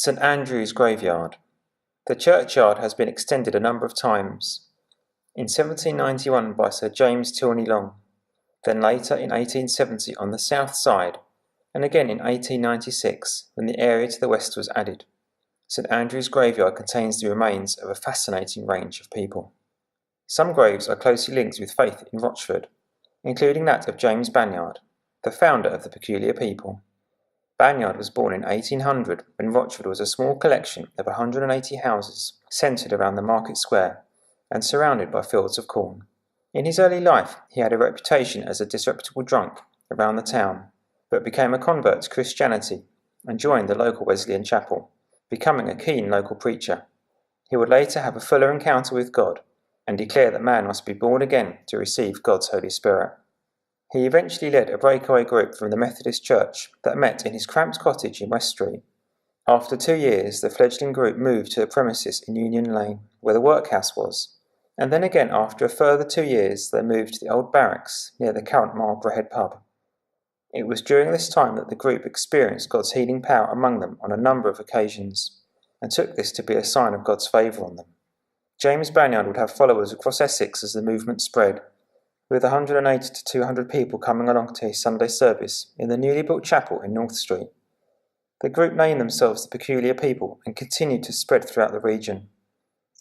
St Andrew's Graveyard. The churchyard has been extended a number of times. In 1791 by Sir James Tilney Long, then later in 1870 on the south side, and again in 1896 when the area to the west was added. St Andrew's Graveyard contains the remains of a fascinating range of people. Some graves are closely linked with faith in Rochford, including that of James Banyard, the founder of the Peculiar People. Banyard was born in 1800 when Rochford was a small collection of 180 houses centred around the market square and surrounded by fields of corn. In his early life he had a reputation as a disreputable drunk around the town, but became a convert to Christianity and joined the local Wesleyan chapel, becoming a keen local preacher. He would later have a fuller encounter with God and declare that man must be born again to receive God's Holy Spirit. He eventually led a breakaway group from the Methodist Church that met in his cramped cottage in West Street. After 2 years, the fledgling group moved to the premises in Union Lane, where the workhouse was, and then again after a further 2 years they moved to the old barracks near the current Marlborough Head pub. It was during this time that the group experienced God's healing power among them on a number of occasions, and took this to be a sign of God's favour on them. James Banyard would have followers across Essex as the movement spread, with 180 to 200 people coming along to his Sunday service in the newly built chapel in North Street. The group named themselves the Peculiar People and continued to spread throughout the region.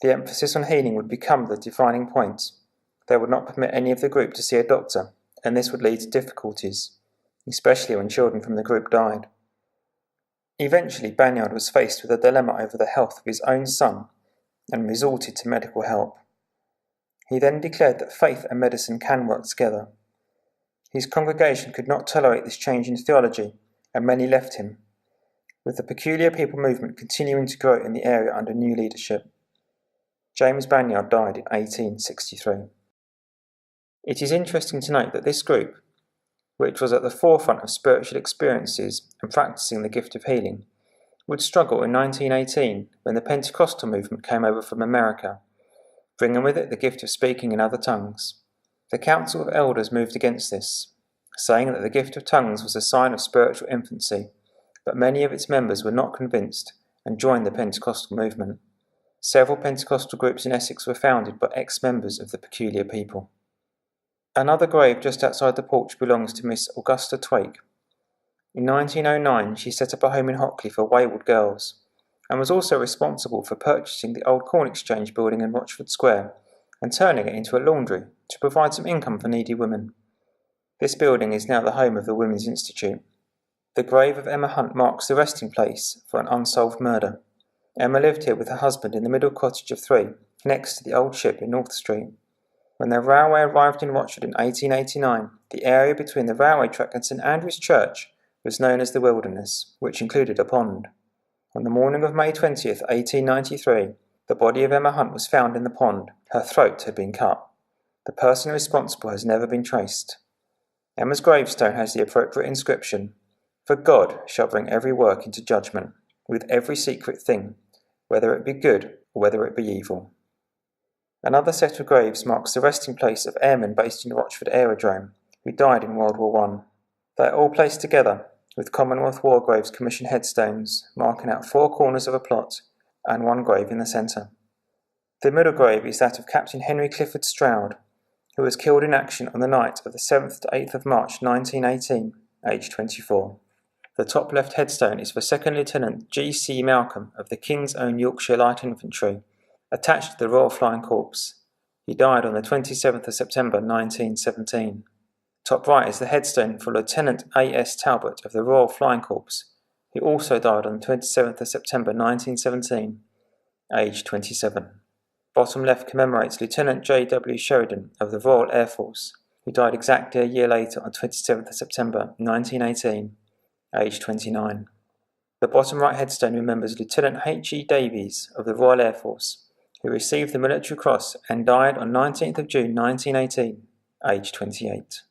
The emphasis on healing would become the defining point. They would not permit any of the group to see a doctor, and this would lead to difficulties, especially when children from the group died. Eventually, Banyard was faced with a dilemma over the health of his own son and resorted to medical help. He then declared that faith and medicine can work together. His congregation could not tolerate this change in theology, and many left him, with the Peculiar People movement continuing to grow in the area under new leadership. James Banyard died in 1863. It is interesting to note that this group, which was at the forefront of spiritual experiences and practicing the gift of healing, would struggle in 1918 when the Pentecostal movement came over from America, bringing with it the gift of speaking in other tongues. The Council of Elders moved against this, saying that the gift of tongues was a sign of spiritual infancy, but many of its members were not convinced and joined the Pentecostal movement. Several Pentecostal groups in Essex were founded by ex-members of the Peculiar People. Another grave just outside the porch belongs to Miss Augusta Twake. In 1909 she set up a home in Hockley for wayward girls, and was also responsible for purchasing the old Corn Exchange building in Rochford Square and turning it into a laundry to provide some income for needy women. This building is now the home of the Women's Institute. The grave of Emma Hunt marks the resting place for an unsolved murder. Emma lived here with her husband in the middle cottage of 3, next to the old ship in North Street. When the railway arrived in Rochford in 1889, the area between the railway track and St Andrew's Church was known as the Wilderness, which included a pond. On the morning of May 20th, 1893, the body of Emma Hunt was found in the pond. Her throat had been cut. The person responsible has never been traced. Emma's gravestone has the appropriate inscription, "For God shall bring every work into judgment, with every secret thing, whether it be good or whether it be evil." Another set of graves marks the resting place of airmen based in the Rochford Aerodrome, who died in World War I. They are all placed together, with Commonwealth War Graves Commission headstones marking out 4 corners of a plot and 1 grave in the centre. The middle grave is that of Captain Henry Clifford Stroud, who was killed in action on the night of the 7th to 8th of March 1918, aged 24. The top left headstone is for 2nd Lieutenant G.C. Malcolm of the King's Own Yorkshire Light Infantry, attached to the Royal Flying Corps. He died on the 27th of September 1917. Top right is the headstone for Lieutenant A.S. Talbot of the Royal Flying Corps, who also died on the 27th of September 1917, aged 27. Bottom left commemorates Lieutenant J.W. Sheridan of the Royal Air Force, who died exactly a year later on 27th of September 1918, aged 29. The bottom right headstone remembers Lieutenant H.E. Davies of the Royal Air Force, who received the Military Cross and died on 19th of June 1918, aged 28.